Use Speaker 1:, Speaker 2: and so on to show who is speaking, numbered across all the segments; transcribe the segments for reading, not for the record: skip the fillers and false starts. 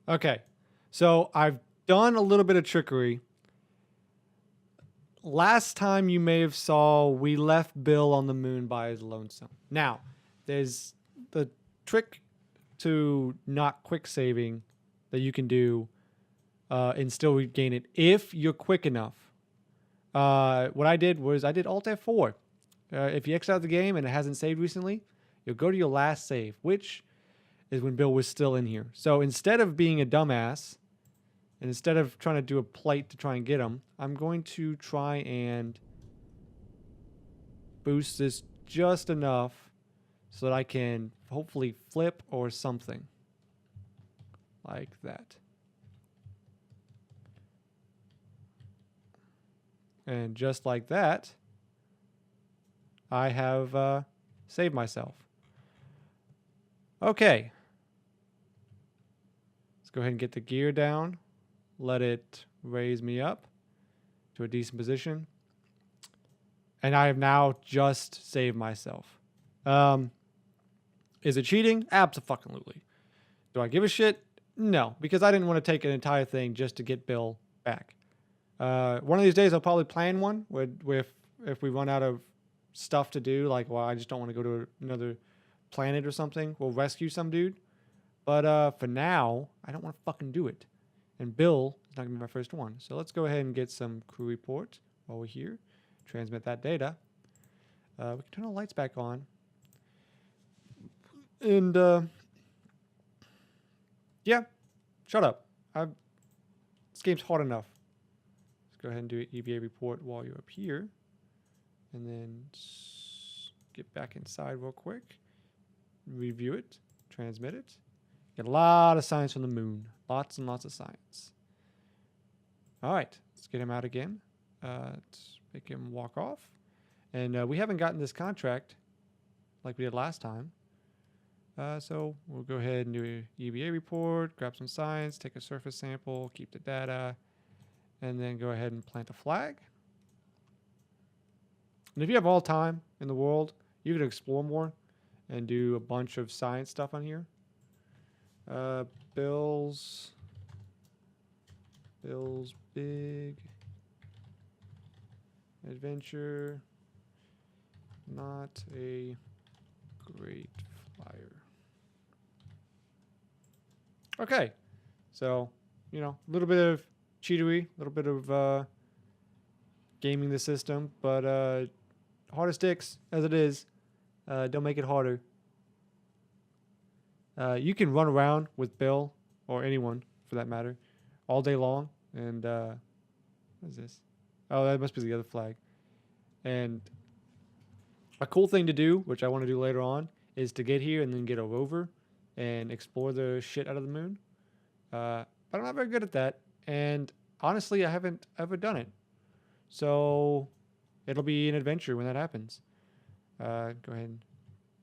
Speaker 1: Okay. So I've done a little bit of trickery. Last time you may have saw we left Bill on the moon by his lonesome. Now, there's the trick to not quick saving that you can do and still regain it if you're quick enough. What I did was I did Alt F4. If you exit out the game and it hasn't saved recently, you'll go to your last save, which is when Bill was still in here. So instead of being a dumbass, and instead of trying to do a plate to try and get him, I'm going to try and boost this just enough so that I can hopefully flip or something. Like that. And just like that, I have saved myself. Okay. Let's go ahead and get the gear down. Let it raise me up to a decent position. And I have now just saved myself. Is it cheating? Absolutely. Do I give a shit? No, because I didn't want to take an entire thing just to get Bill back. One of these days I'll probably plan one with if we run out of stuff to do, like, well, I just don't want to go to another planet or something. We'll rescue some dude. But for now, I don't want to fucking do it. And Bill is not going to be my first one. So let's go ahead and get some crew report while we're here. Transmit that data. We can turn the lights back on. And, yeah, shut up. This game's hard enough. Let's go ahead and do an EVA report while you're up here. And then get back inside real quick. Review it. Transmit it. Get a lot of science from the moon. Lots and lots of science. All right. Let's get him out again. Let's make him walk off. And we haven't gotten this contract like we did last time. So we'll go ahead and do an EVA report, grab some science, take a surface sample, keep the data, and then go ahead and plant a flag. And if you have all time in the world, you can explore more and do a bunch of science stuff on here. Bill's big adventure. Not a great flyer. Okay. So, you know, a little bit of cheatery, a little bit of gaming the system, but hard as sticks as it is, don't make it harder. You can run around with Bill, or anyone for that matter, all day long. And what is this? Oh, that must be the other flag. And a cool thing to do, which I want to do later on, is to get here and then get a rover and explore the shit out of the moon. But I'm not very good at that. And honestly, I haven't ever done it. So it'll be an adventure when that happens. Go ahead and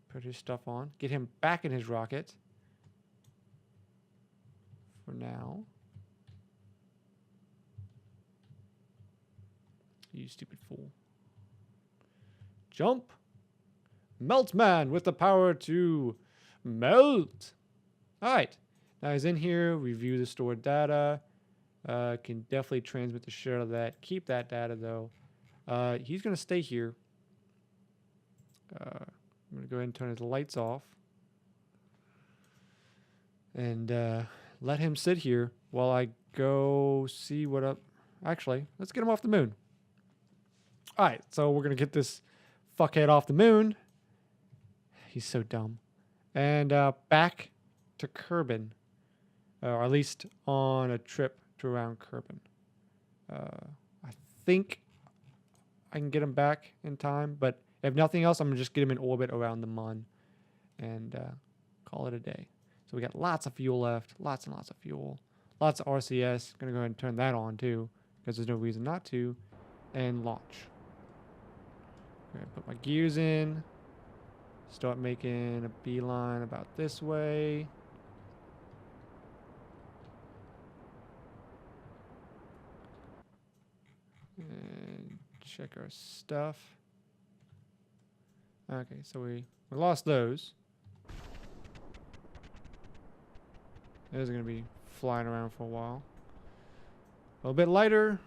Speaker 1: put his stuff on. Get him back in his rocket. For now. You stupid fool. Jump. Melt man with the power to melt. All right. Now he's in here. Review the stored data. Can definitely transmit the shit out of that. Keep that data though. He's going to stay here. I'm going to go ahead and turn his lights off. And let him sit here while I go see what up. Actually, let's get him off the moon. All right, so we're going to get this fuckhead off the moon. He's so dumb. And back to Kerbal. Or at least on a trip to around Kerbal. I think I can get him back in time. But if nothing else, I'm going to just get him in orbit around the mun. And call it a day. So we got lots of fuel left. Lots and lots of fuel. Lots of RCS. Going to go ahead and turn that on too. Because there's no reason not to. And launch. Gonna put my gears in. Start making a beeline about this way. And check our stuff. Okay, so we lost those. It is going to be flying around for a while. A little bit lighter,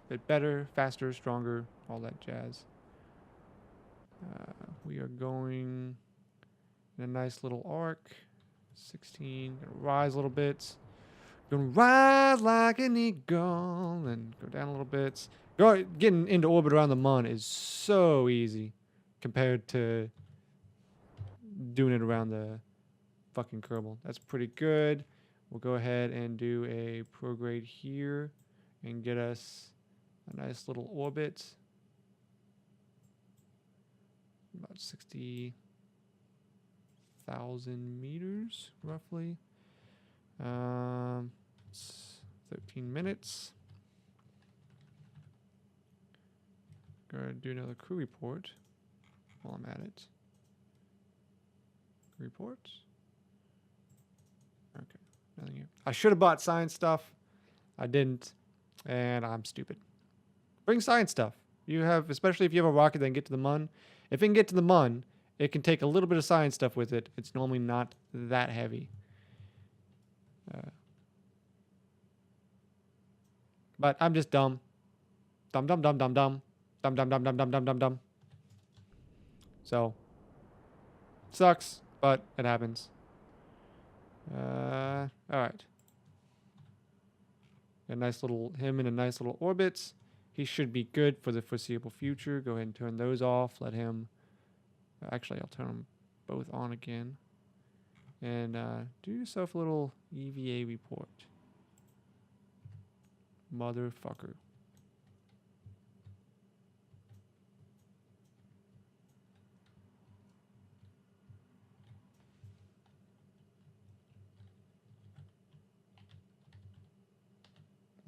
Speaker 1: a bit better, faster, stronger, all that jazz. We are going in a nice little arc. 16, gonna rise a little bit. Gonna rise like an eagle and go down a little bit. Getting into orbit around the mun is so easy compared to doing it around the fucking Kerbal. That's pretty good. We'll go ahead and do a prograde here and get us a nice little orbit. About 60,000 meters, roughly. 13 minutes. Gonna do another crew report while I'm at it. Report. Okay, nothing here. I should have bought science stuff. I didn't, and I'm stupid. Bring science stuff. You have, especially if you have a rocket that can get to the mun. If it can get to the mun, it can take a little bit of science stuff with it. It's normally not that heavy. But I'm just dumb. Dumb, dumb, dumb, dumb, dumb. Dumb, dumb, dumb, dumb, dumb, dumb, dumb, dumb. So, sucks, but it happens. Alright. A nice little, him in a nice little orbit. He should be good for the foreseeable future. Go ahead and turn those off. Let him, actually I'll turn them both on again. And do yourself a little EVA report. Motherfucker.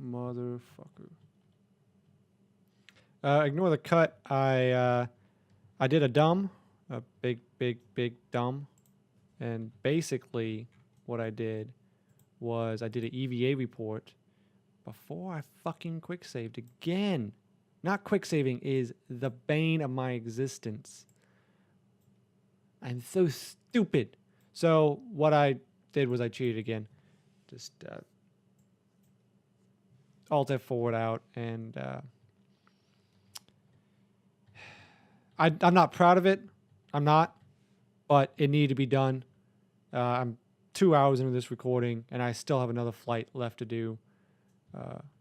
Speaker 1: Motherfucker. Ignore the cut. I did a dumb, a big dumb, and basically what I did was I did an EVA report before I fucking quick saved again. Not quick saving is the bane of my existence. I'm so stupid. So what I did was I cheated again. Just Alt F4 out, and I'm not proud of it. I'm not, but it needed to be done. I'm 2 hours into this recording, and I still have another flight left to do,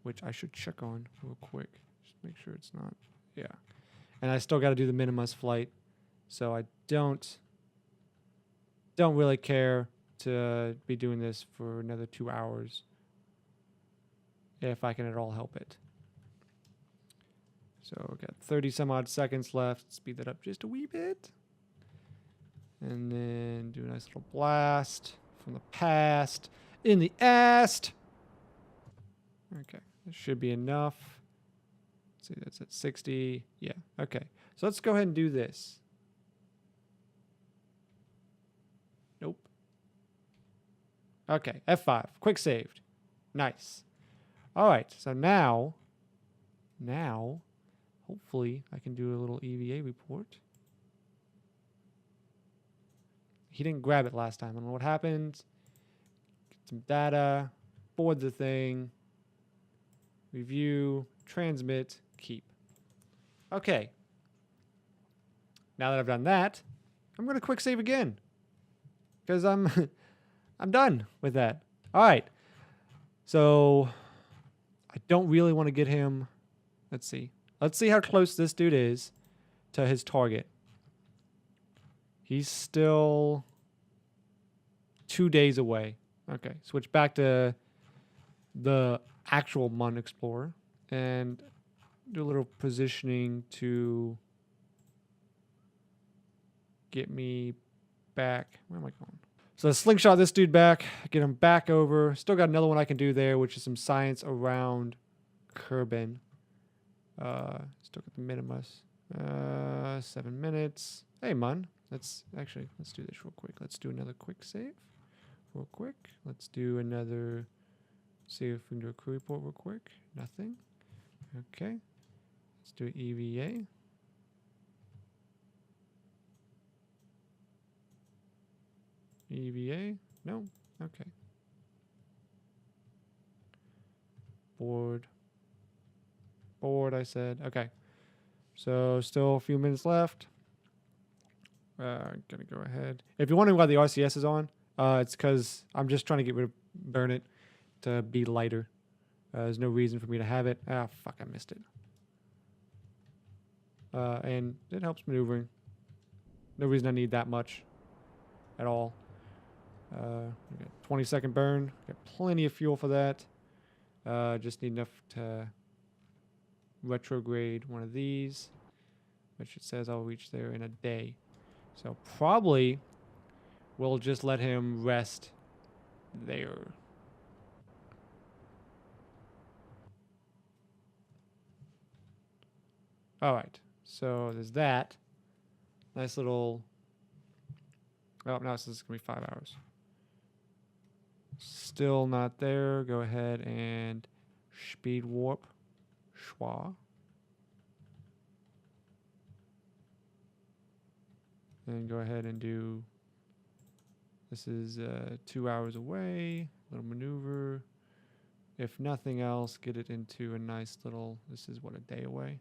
Speaker 1: which I should check on real quick. Just make sure it's not. Yeah. And I still got to do the Minimus flight, so I don't really care to be doing this for another 2 hours if I can at all help it. So we've got 30 some odd seconds left. Speed that up just a wee bit. And then do a nice little blast from the past in the ast. Okay, this should be enough. Let's see, that's at 60. Yeah, okay. So let's go ahead and do this. Nope. Okay, F5, quick saved. Nice. All right, so now, hopefully I can do a little EVA report. He didn't grab it last time. I don't know what happened. Get some data, board the thing, review, transmit, keep. Okay. Now that I've done that, I'm going to quick save again because I'm done with that. All right. So I don't really want to get him. Let's see. Let's see how close this dude is to his target. He's still 2 days away. Okay, switch back to the actual Mun Explorer and do a little positioning to get me back. Where am I going? So let's slingshot this dude back, get him back over. Still got another one I can do there, which is some science around Kerbal. Still got the Minimus. 7 minutes. Hey, Mun. Let's do this real quick. Let's do another quick save real quick. Let's do another, see if we can do a crew report real quick. Nothing. Okay. Let's do EVA. EVA. No. Okay. Board. Board, I said. Okay. So still a few minutes left. Gonna go ahead. If you're wondering why the RCS is on, it's because I'm just trying to get rid of burn it to be lighter. There's no reason for me to have it. Ah, fuck, I missed it. And it helps maneuvering. No reason I need that much at all. We got 20-second burn. Got plenty of fuel for that. Just need enough to retrograde one of these, which it says I'll reach there in a day. So probably we'll just let him rest there. All right. So there's that. Nice little... Oh, no, this is going to be 5 hours. Still not there. Go ahead and speed warp. Schwa. And go ahead and do... This is 2 hours away. Little maneuver. If nothing else, get it into a nice little... This is, what, a day away?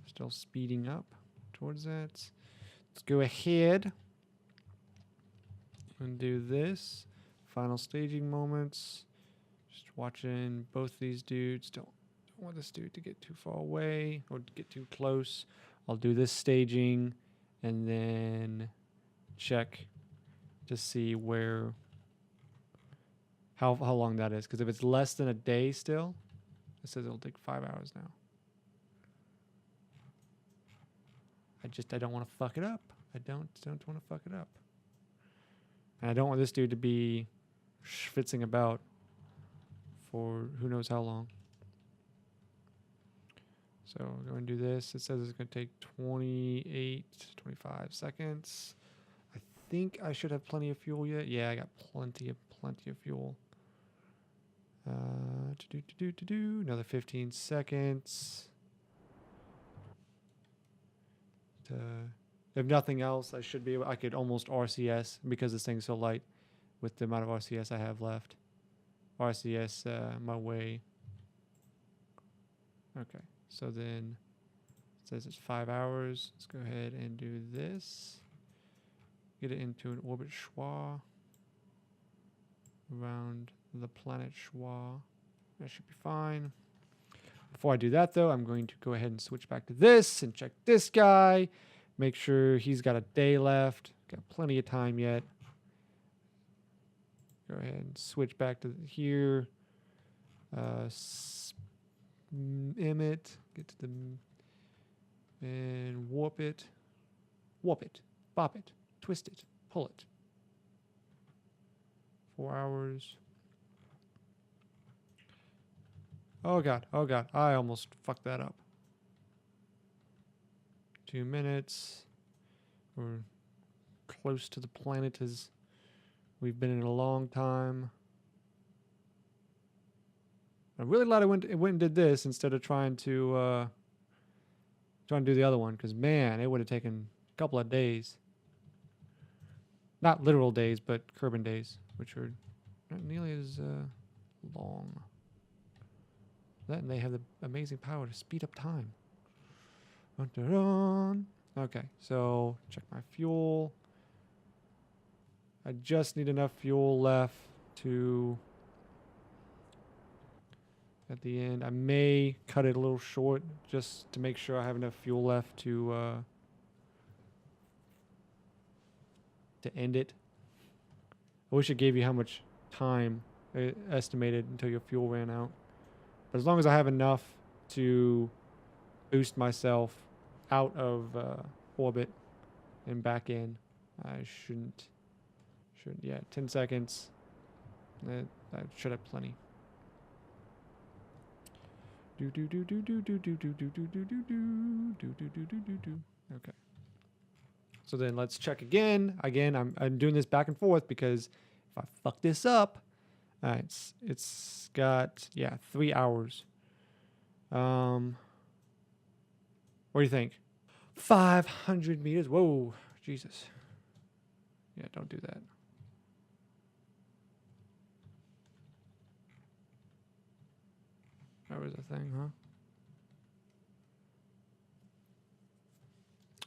Speaker 1: Still speeding up towards that. Let's go ahead and do this. Final staging moments. Just watching both these dudes. Don't want this dude to get too far away or get too close. I'll do this staging and then check to see where how long that is. Because if it's less than a day still, it says it'll take 5 hours now. I don't want to fuck it up. I don't want to fuck it up. And I don't want this dude to be schwitzing about for who knows how long. So go and do this. It says it's going to take 25 seconds. I think I should have plenty of fuel yet. Yeah, I got plenty of fuel. Another 15 seconds. If nothing else, I should be able, I could almost RCS because this thing's so light with the amount of RCS I have left. RCS my way. Okay, so then it says it's 5 hours. Let's go ahead and do this. Get it into an orbit schwa around the planet schwa. That should be fine. Before I do that, though, I'm going to go ahead and switch back to this and check this guy. Make sure he's got a day left. Got plenty of time yet. Go ahead and switch back to here. Emit. Get to the... And warp it. Warp it. Bop it. Twist it. Pull it. 4 hours. Oh god, I almost fucked that up. 2 minutes. We're close to the planet as we've been in a long time. I'm really glad I went and did this instead of trying to do the other one, because man, it would have taken a couple of days. Not literal days, but Kerbal days, which are not nearly as long. That, and they have the amazing power to speed up time. Okay, so check my fuel. I just need enough fuel left to... At the end, I may cut it a little short just to make sure I have enough fuel left to end it. I wish it gave you how much time estimated until your fuel ran out. But as long as I have enough to boost myself out of orbit and back in, I shouldn't. Yeah, 10 seconds. I should have plenty. Okay. So then let's check again. Again, I'm doing this back and forth because if I fuck this up, it's got 3 hours. What do you think? 500 meters. Whoa, Jesus. Yeah, don't do that. thing, huh?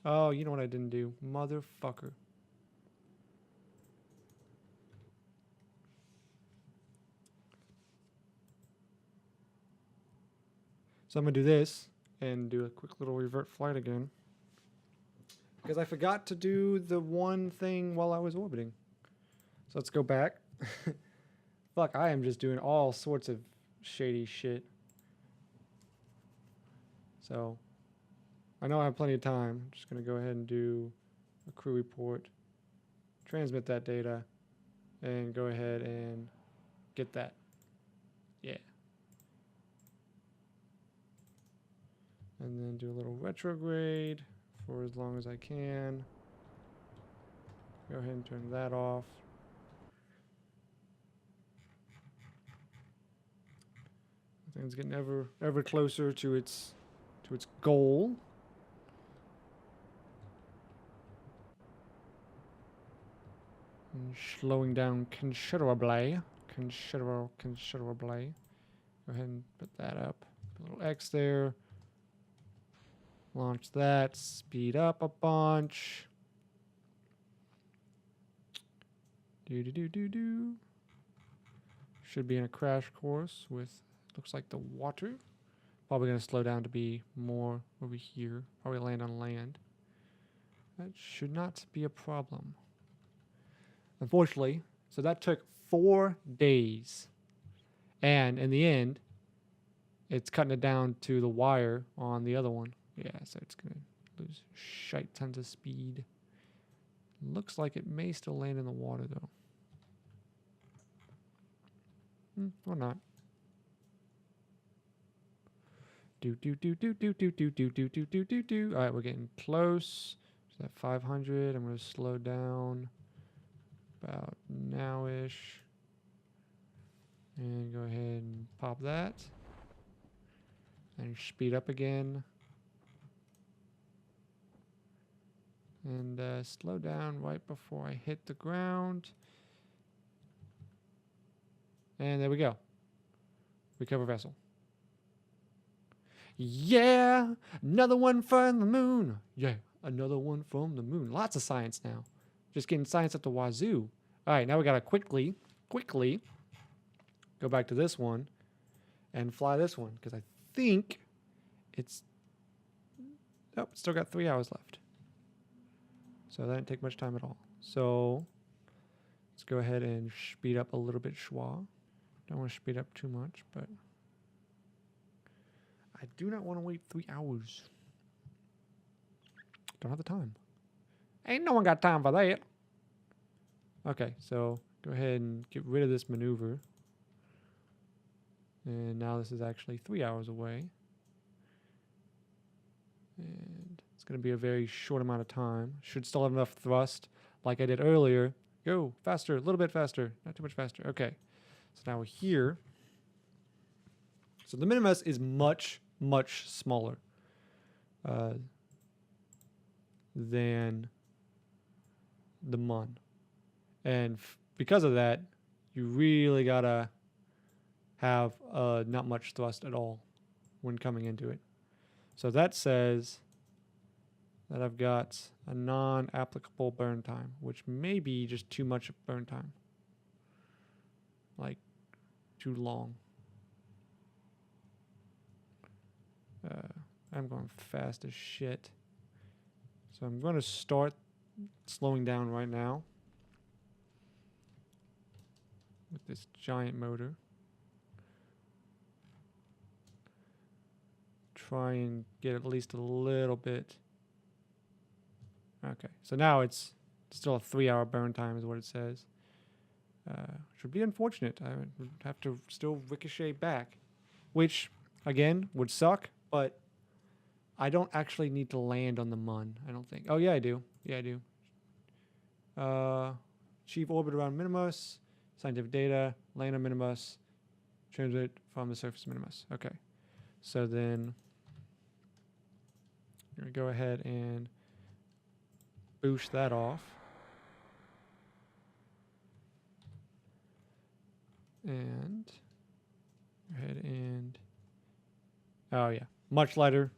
Speaker 1: Oh, you know what I didn't do? Motherfucker. So I'm going to do this and do a quick little revert flight again. Because I forgot to do the one thing while I was orbiting. So let's go back. Fuck, I am just doing all sorts of shady shit. So I know I have plenty of time. I'm just going to go ahead and do a crew report, transmit that data, and go ahead and get that. Yeah. And then do a little retrograde for as long as I can. Go ahead and turn that off. I think it's getting ever closer to its goal. And slowing down considerably. Considerably. Go ahead and put that up. Put a little X there. Launch that. Speed up a bunch. Do. Should be in a crash course with, looks like the water. Probably going to slow down to be more over here. Probably land on land. That should not be a problem. Unfortunately, so that took 4 days. And in the end, it's cutting it down to the wire on the other one. Yeah, so it's going to lose shite tons of speed. Looks like it may still land in the water, though. Or not. Do. All right, we're getting close to that 500. I'm going to slow down about now-ish. And go ahead and pop that. And speed up again. And slow down right before I hit the ground. And there we go. Recover vessel. Yeah! Another one from the moon. Yeah, another one from the moon. Lots of science now. Just getting science up the wazoo. All right, now we got to quickly go back to this one and fly this one. Because I think it's... Oh, it's still got 3 hours left. So that didn't take much time at all. So let's go ahead and speed up a little bit, schwa. Don't want to speed up too much, but I do not want to wait 3 hours. Don't have the time. Ain't no one got time for that. Okay, so go ahead and get rid of this maneuver. And now this is actually 3 hours away. And it's going to be a very short amount of time. Should still have enough thrust like I did earlier. Go faster, a little bit faster. Not too much faster. Okay. So now we're here. So the Minimus is much, much smaller than the Mun. And because of that, you really got to have not much thrust at all when coming into it. So that says that I've got a non-applicable burn time, which may be just too much burn time. Like, too long. I'm going fast as shit. So I'm going to start slowing down right now with this giant motor. Try and get at least a little bit. Okay, so now it's still a 3 hour burn time is what it says. Which would be unfortunate. I would have to still ricochet back, which again would suck, but I don't actually need to land on the Mun, I don't think. Oh yeah, I do. Yeah, I do. Achieve orbit around Minimus, scientific data, land on Minimus, transit from the surface of Minimus. Okay, so then I'm going to go ahead and boost that off. And go ahead and Oh, yeah. Much lighter.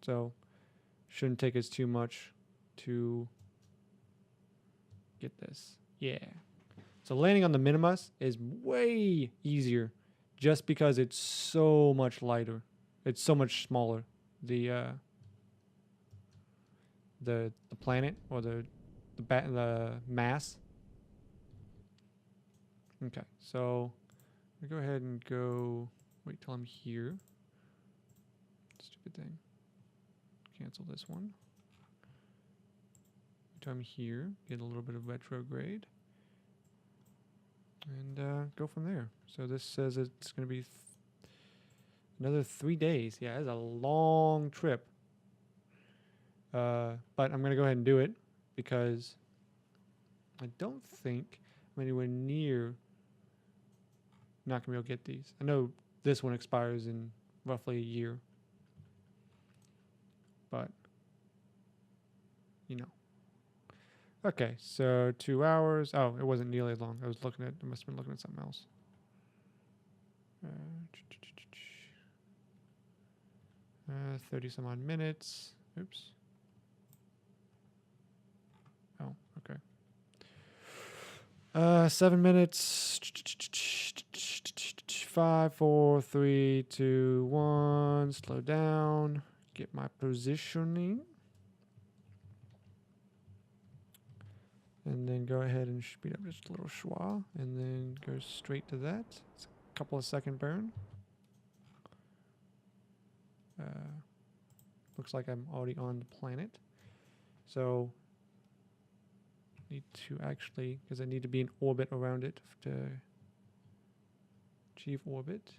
Speaker 1: So, shouldn't take us too much to get this. Yeah. So, landing on the Minimus is way easier just because it's so much lighter. It's so much smaller. The planet or the mass. Okay. So, I'm going to go ahead and go wait till I'm here. Stupid thing. Cancel this one. I'm here, get a little bit of retrograde, and go from there. So this says it's going to be another 3 days. Yeah, it's a long trip. But I'm going to go ahead and do it because I don't think I'm anywhere near not going to be able to get these. I know this one expires in roughly a year. But, you know. Okay, so 2 hours. Oh, it wasn't nearly as long. I must have been looking at something else. 30 some odd minutes. Oops. Oh, okay. 7 minutes. 5, 4, 3, 2, 1. Slow down. Get my positioning. And then go ahead and speed up just a little schwa. And then go straight to that. It's a couple of second burn. Looks like I'm already on the planet. So, need to actually, because I need to be in orbit around it to achieve orbit.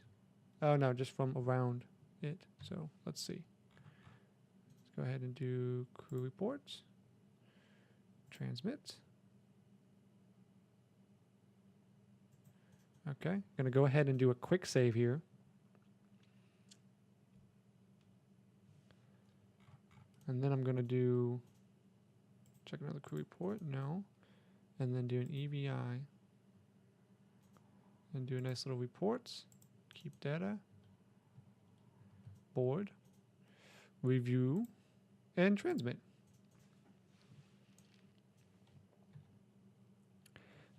Speaker 1: Oh no, just from around it. So, let's see. Let's go ahead and do crew reports. Transmit. Okay, gonna go ahead and do a quick save here. And then I'm gonna do, check another crew report, no. And then do an EVI. And do a nice little reports. Keep data. Board. Review. And transmit.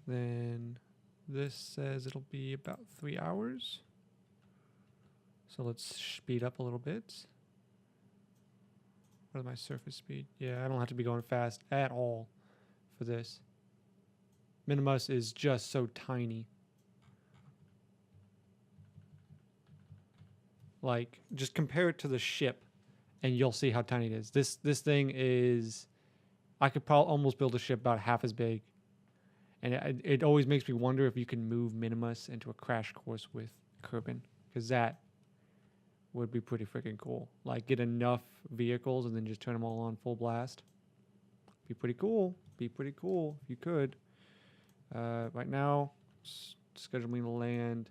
Speaker 1: Then this says it'll be about 3 hours. So let's speed up a little bit. What is my surface speed? Yeah, I don't have to be going fast at all for this. Minimus is just so tiny. Like, just compare it to the ship and you'll see how tiny it is. This thing is, I could probably almost build a ship about half as big. And it always makes me wonder if you can move Minimus into a crash course with Kerbal, because that would be pretty freaking cool. Like, get enough vehicles and then just turn them all on full blast. Be pretty cool. Be pretty cool if you could. Right now, schedule me to land.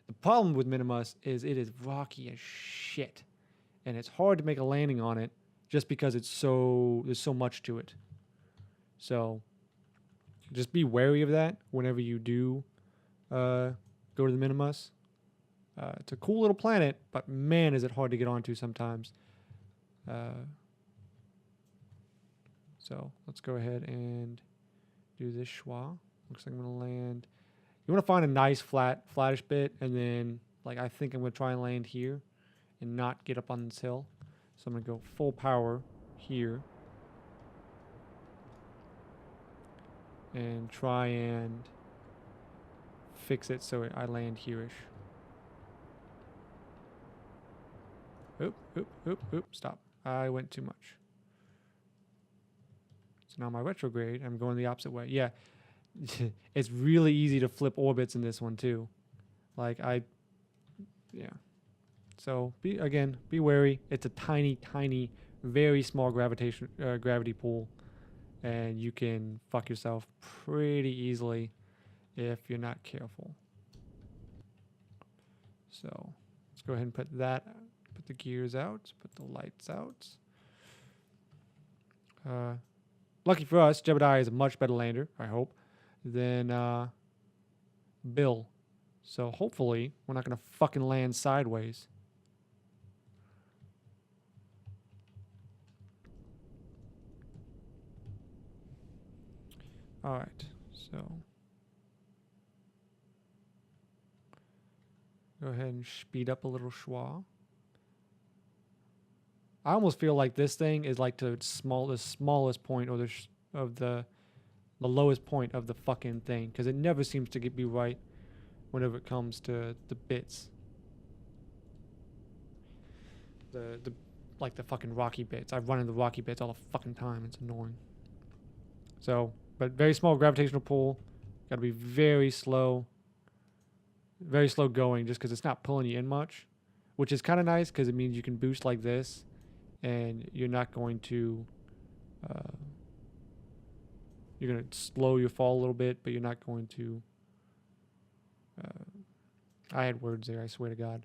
Speaker 1: The problem with Minimus is it is rocky as shit, and it's hard to make a landing on it just because there's so much to it. So just be wary of that whenever you do go to the Minimus. It's a cool little planet, but man, is it hard to get onto sometimes. So let's go ahead and do this schwa. Looks like I'm going to land. You want to find a nice flattish bit, and then, like, I think I'm going to try and land here and not get up on this hill. So I'm going to go full power here. And try and fix it so I land here-ish. Oop, stop. I went too much. So now my retrograde, I'm going the opposite way. Yeah, it's really easy to flip orbits in this one too. Like, yeah. So, be wary. It's a tiny, very small gravity pool. And you can fuck yourself pretty easily if you're not careful. So let's go ahead and put the gears out, put the lights out. Lucky for us, Jebediah is a much better lander, I hope, than Bill. So hopefully we're not going to fucking land sideways. All right, so go ahead and speed up a little schwa. I almost feel like this thing is like the smallest point, or the lowest point of the fucking thing, because it never seems to be right whenever it comes to the bits. The like the fucking rocky bits. I've run into the rocky bits all the fucking time. It's annoying. So, but very small gravitational pull. Got to be very slow going, just because it's not pulling you in much, which is kind of nice because it means you can boost like this, and you're not going to. You're going to slow your fall a little bit, but you're not going to. I had words there, I swear to God.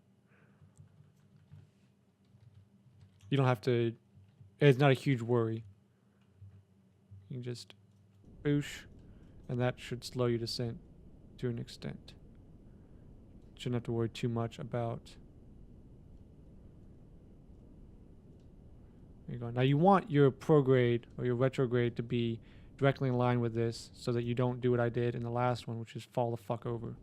Speaker 1: You don't have to. It's not a huge worry. You can just boosh, and that should slow your descent to an extent. Shouldn't have to worry too much about. There you go. Now you want your prograde or your retrograde to be directly in line with this, so that you don't do what I did in the last one, which is fall the fuck over.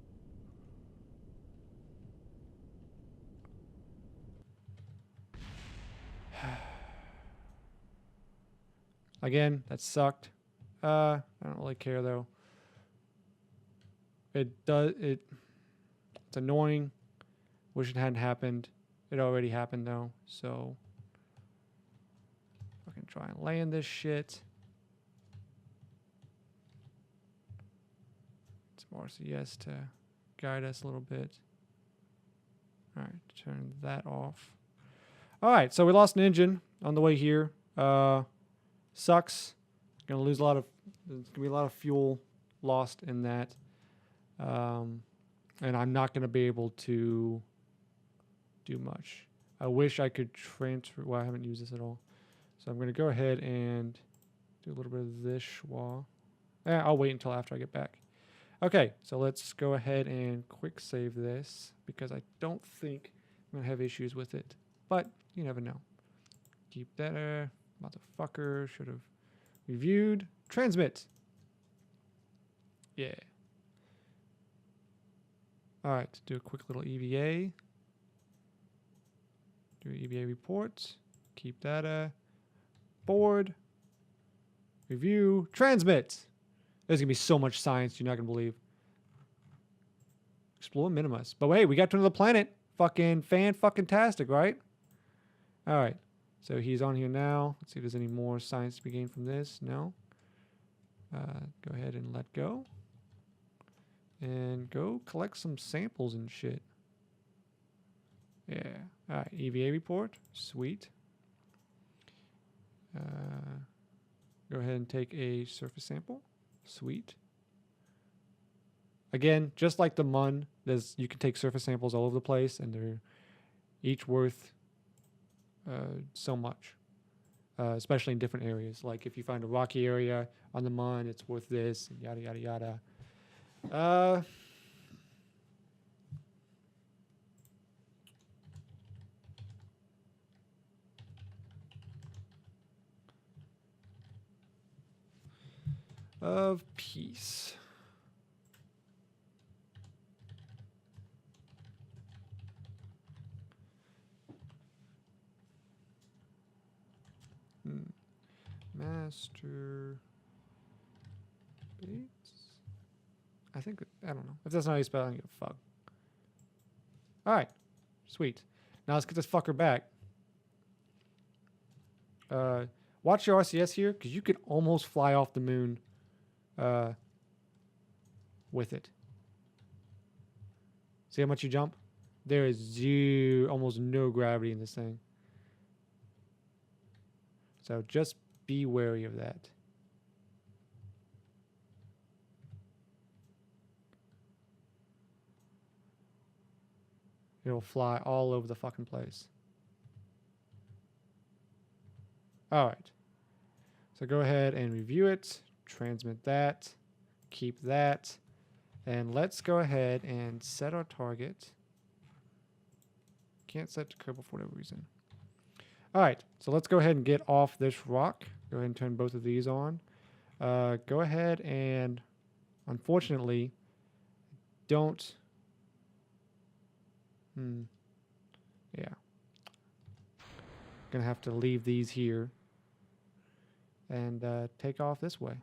Speaker 1: Again, that sucked. I don't really care though. It's annoying. Wish it hadn't happened. It already happened though, so fucking try and land this shit. Some RCS to guide us a little bit. Alright, turn that off. Alright, so we lost an engine on the way here. Sucks. Gonna lose there's gonna be a lot of fuel lost in that. And I'm not gonna be able to do much. I wish I could transfer. Well, I haven't used this at all. So I'm gonna go ahead and do a little bit of this schwa. I'll wait until after I get back. Okay, so let's go ahead and quick save this, because I don't think I'm gonna have issues with it, but you never know. Keep that. Motherfucker, should have reviewed. Transmit. Yeah. All right, do a quick little EVA. Do an EVA report. Keep data. Board. Review. Transmit. There's going to be so much science you're not going to believe. Explore Minimus. But wait, we got to another planet. Fucking fan-fucking-tastic, right? All right. So he's on here now. Let's see if there's any more science to be gained from this. No. Go ahead and let go. And go collect some samples and shit. Yeah. All right. EVA report. Sweet. Go ahead and take a surface sample. Sweet. Again, just like the mun, you can take surface samples all over the place, and they're each worth so much, especially in different areas. Like if you find a rocky area on the mun, it's worth this, and yada yada yada. Of peace. Master Bates? I think, I don't know. If that's not how you spell it, I don't give a fuck. Alright. Sweet. Now let's get this fucker back. Watch your RCS here, because you could almost fly off the moon with it. See how much you jump? There is almost no gravity in this thing. So just be wary of that. It'll fly all over the fucking place. All right. So go ahead and review it. Transmit that. Keep that. And let's go ahead and set our target. Can't set to Kerbal for whatever reason. All right. So let's go ahead and get off this rock. Go ahead and turn both of these on. Go ahead and, unfortunately, don't. Yeah. Gonna have to leave these here and take off this way.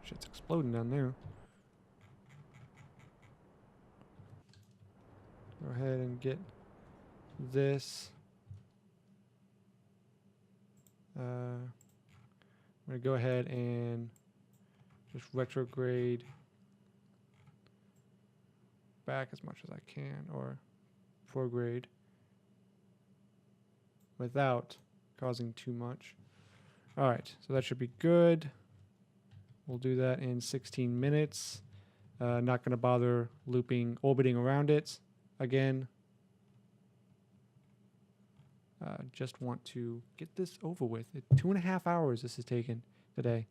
Speaker 1: Shit's exploding down there. Go ahead and get this. I'm going to go ahead and just retrograde back as much as I can, or prograde without causing too much. All right, so that should be good. We'll do that in 16 minutes. Not going to bother orbiting around it again. Just want to get this over with. 2.5 hours this has taken today.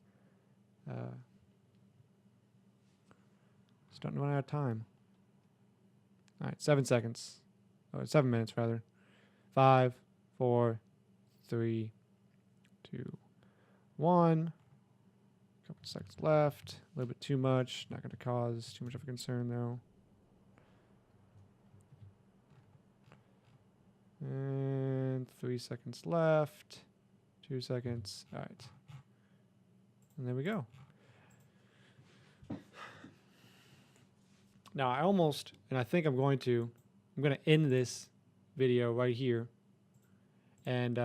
Speaker 1: Starting to run out of time. All right, 7 seconds. Or 7 minutes, rather. 5, 4, 3, 2, 1. Couple seconds left. A little bit too much. Not going to cause too much of a concern, though. And 3 seconds left. 2 seconds. All right. And there we go. Now, I think I'm going to end this video right here. And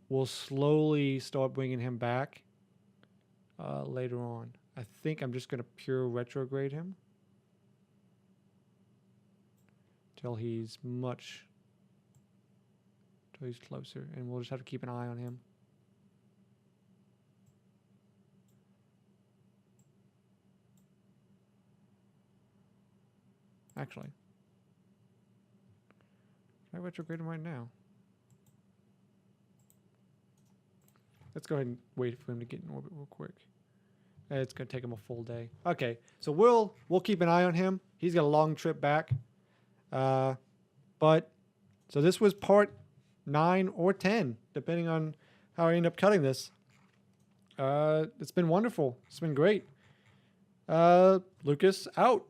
Speaker 1: we'll slowly start bringing him back later on. I think I'm just going to pure retrograde him till he's closer, and we'll just have to keep an eye on him. Actually, can I retrograde him right now? Let's go ahead and wait for him to get in orbit real quick. It's gonna take him a full day. Okay, so we'll keep an eye on him. He's got a long trip back. So this was part 9 or 10, depending on how I end up cutting this. It's been wonderful. It's been great. Lucas out.